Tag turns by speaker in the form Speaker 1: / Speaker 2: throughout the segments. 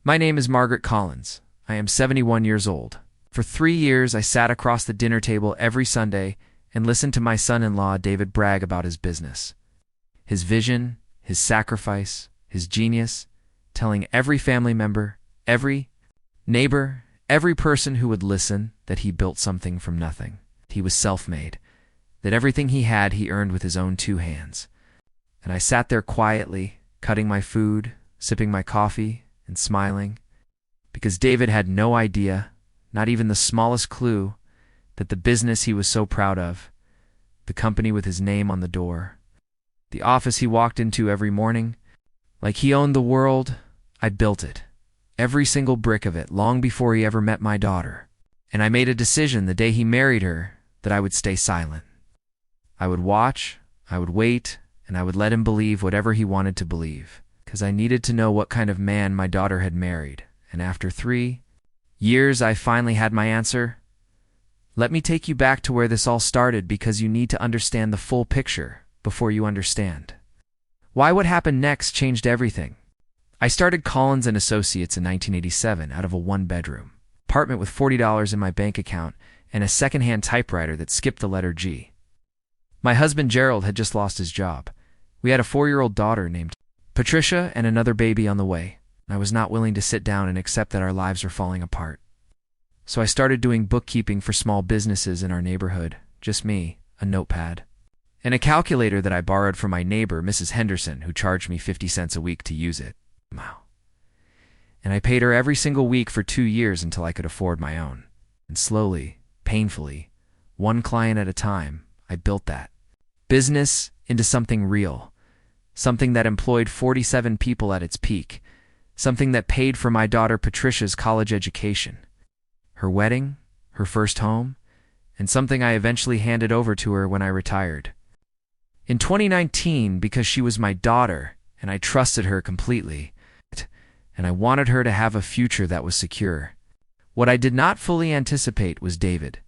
Speaker 1: My name is Margaret Collins. I am 71 years old. For 3 years, I sat across the dinner table every Sunday and listened to my son-in-law, David, brag about his business, his vision, his sacrifice, his genius, telling every family member, every neighbor, every person who would listen that he built something from nothing. He was self-made, that everything he had he earned with his own 2 hands. And I sat there quietly, cutting my food, sipping my coffee, and smiling, because David had no idea, not even the smallest clue, that the business he was so proud of, the company with his name on the door, the office he walked into every morning, like he owned the world, I built it, every single brick of it, long before he ever met my daughter. And I made a decision the day he married her that I would stay silent. I would watch, I would wait, and I would let him believe whatever he wanted to believe, because I needed to know what kind of man my daughter had married. And after 3 years, I finally had my answer. Let me take you back to where this all started, because you need to understand the full picture before you understand why what happened next changed everything. I started Collins & Associates in 1987 out of a 1-bedroom apartment with $40 in my bank account and a second-hand typewriter that skipped the letter G. My husband Gerald had just lost his job. We had a 4-year-old daughter named Patricia and another baby on the way. I was not willing to sit down and accept that our lives were falling apart. So I started doing bookkeeping for small businesses in our neighborhood, just me, a notepad, and a calculator that I borrowed from my neighbor, Mrs. Henderson, who charged me 50 cents a week to use it. Wow. And I paid her every single week for 2 years until I could afford my own. And slowly, painfully, one client at a time, I built that business into something real, something that employed 47 people at its peak, something that paid for my daughter Patricia's college education, her wedding, her first home, and something I eventually handed over to her when I retired. In 2019, because she was my daughter and I trusted her completely, and I wanted her to have a future that was secure. What I did not fully anticipate was David.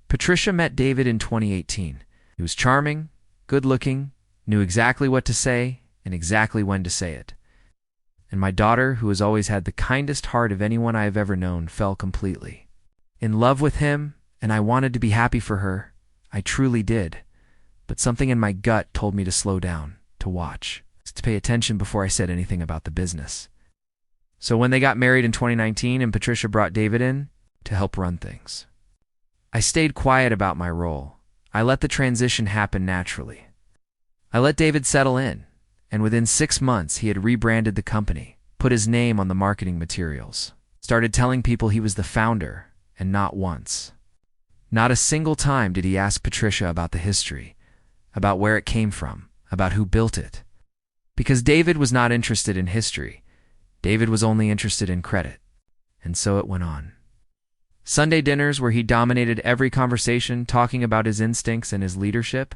Speaker 1: Patricia met David in 2018. He was charming, good-looking, knew exactly what to say and exactly when to say it. And my daughter, who has always had the kindest heart of anyone I have ever known, fell completely in love with him, and I wanted to be happy for her. I truly did. But something in my gut told me to slow down, to watch, to pay attention before I said anything about the business. So when they got married in 2019 and Patricia brought David in to help run things, I stayed quiet about my role. I let the transition happen naturally. I let David settle in, and within 6 months he had rebranded the company, put his name on the marketing materials, started telling people he was the founder, and not once, not a single time did he ask Patricia about the history, about where it came from, about who built it. Because David was not interested in history. David was only interested in credit. And so it went on. Sunday dinners where he dominated every conversation, talking about his instincts and his leadership.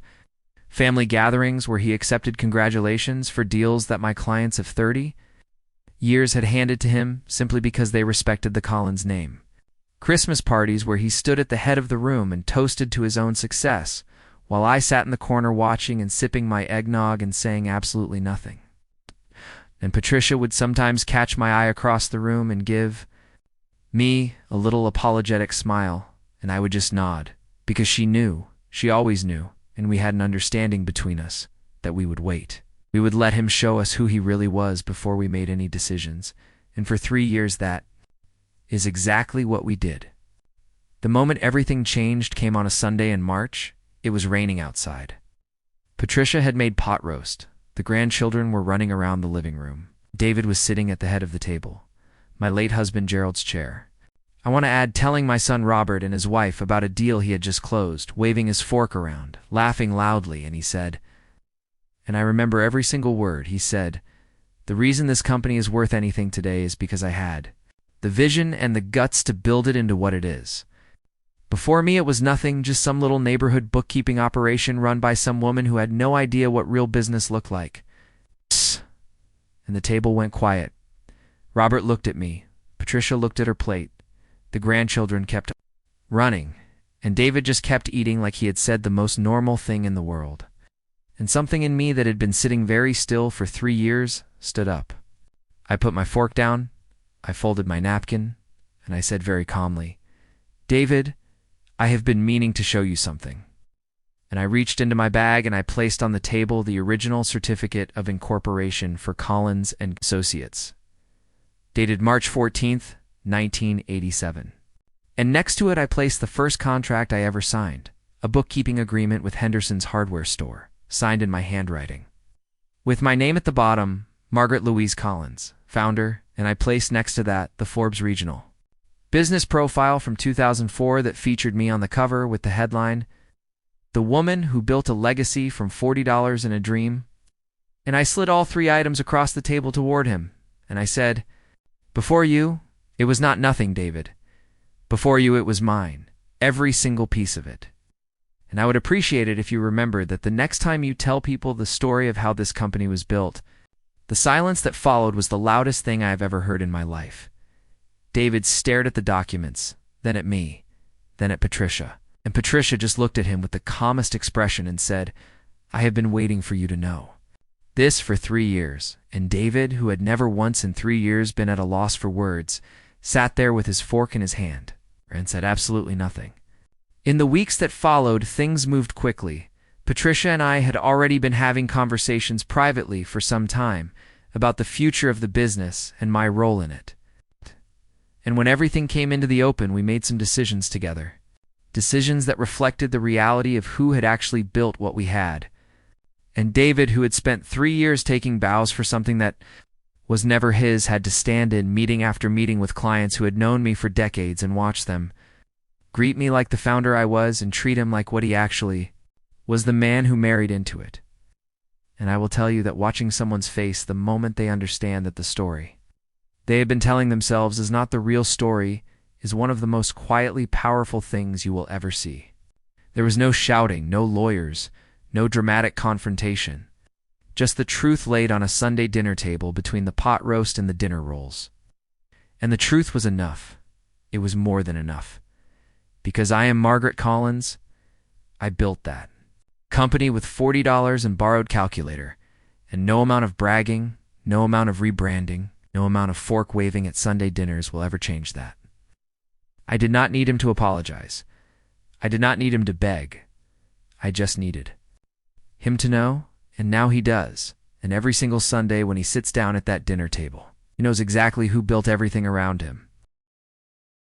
Speaker 1: Family gatherings where he accepted congratulations for deals that my clients of 30 years had handed to him simply because they respected the Collins name. Christmas parties where he stood at the head of the room and toasted to his own success, while I sat in the corner watching and sipping my eggnog and saying absolutely nothing. And Patricia would sometimes catch my eye across the room and give me a little apologetic smile, and I would just nod, because she knew, she always knew, and we had an understanding between us, that we would wait. We would let him show us who he really was before we made any decisions, and for 3 years that is exactly what we did. The moment everything changed came on a Sunday in March. It was raining outside. Patricia had made pot roast. The grandchildren were running around the living room. David was sitting at the head of the table, my late husband Gerald's chair. I want to add telling my son Robert and his wife about a deal he had just closed, waving his fork around, laughing loudly, and he said, and I remember every single word, he said, the reason this company is worth anything today is because I had the vision and the guts to build it into what it is. Before me, it was nothing, just some little neighborhood bookkeeping operation run by some woman who had no idea what real business looked like. Psst. And the table went quiet. Robert looked at me. Patricia looked at her plate. The grandchildren kept running, and David just kept eating like he had said the most normal thing in the world. And something in me that had been sitting very still for 3 years stood up. I put my fork down. I folded my napkin, and I said very calmly, "David, I have been meaning to show you something." And I reached into my bag and I placed on the table the original certificate of incorporation for Collins and Associates, dated March 14th, 1987. And next to it I placed the first contract I ever signed, a bookkeeping agreement with Henderson's hardware store, signed in my handwriting. With my name at the bottom, Margaret Louise Collins, founder, and I placed next to that the Forbes Regional business profile from 2004 that featured me on the cover with the headline, "The Woman Who Built a Legacy from $40 in a Dream." And I slid all three items across the table toward him, and I said, "Before you, it was not nothing, David. Before you, it was mine, every single piece of it. And I would appreciate it if you remembered that the next time you tell people the story of how this company was built." The silence that followed was the loudest thing I have ever heard in my life. David stared at the documents, then at me, then at Patricia. And Patricia just looked at him with the calmest expression and said, "I have been waiting for you to know." This for 3 years, and David, who had never once in 3 years been at a loss for words, sat there with his fork in his hand and said absolutely nothing. In the weeks that followed, things moved quickly. Patricia and I had already been having conversations privately for some time about the future of the business and my role in it. And when everything came into the open, we made some decisions together. Decisions that reflected the reality of who had actually built what we had. And David, who had spent 3 years taking bows for something that was never his, had to stand in meeting after meeting with clients who had known me for decades and watch them greet me like the founder I was and treat him like what he actually was, the man who married into it. And I will tell you that watching someone's face the moment they understand that the story they have been telling themselves is not the real story is one of the most quietly powerful things you will ever see. There was no shouting, no lawyers, no dramatic confrontation. Just the truth laid on a Sunday dinner table between the pot roast and the dinner rolls. And the truth was enough. It was more than enough. Because I am Margaret Collins, I built that company with $40 and borrowed calculator, and no amount of bragging, no amount of rebranding, no amount of fork waving at Sunday dinners will ever change that. I did not need him to apologize. I did not need him to beg. I just needed him to know, and now he does. And every single Sunday when he sits down at that dinner table, he knows exactly who built everything around him.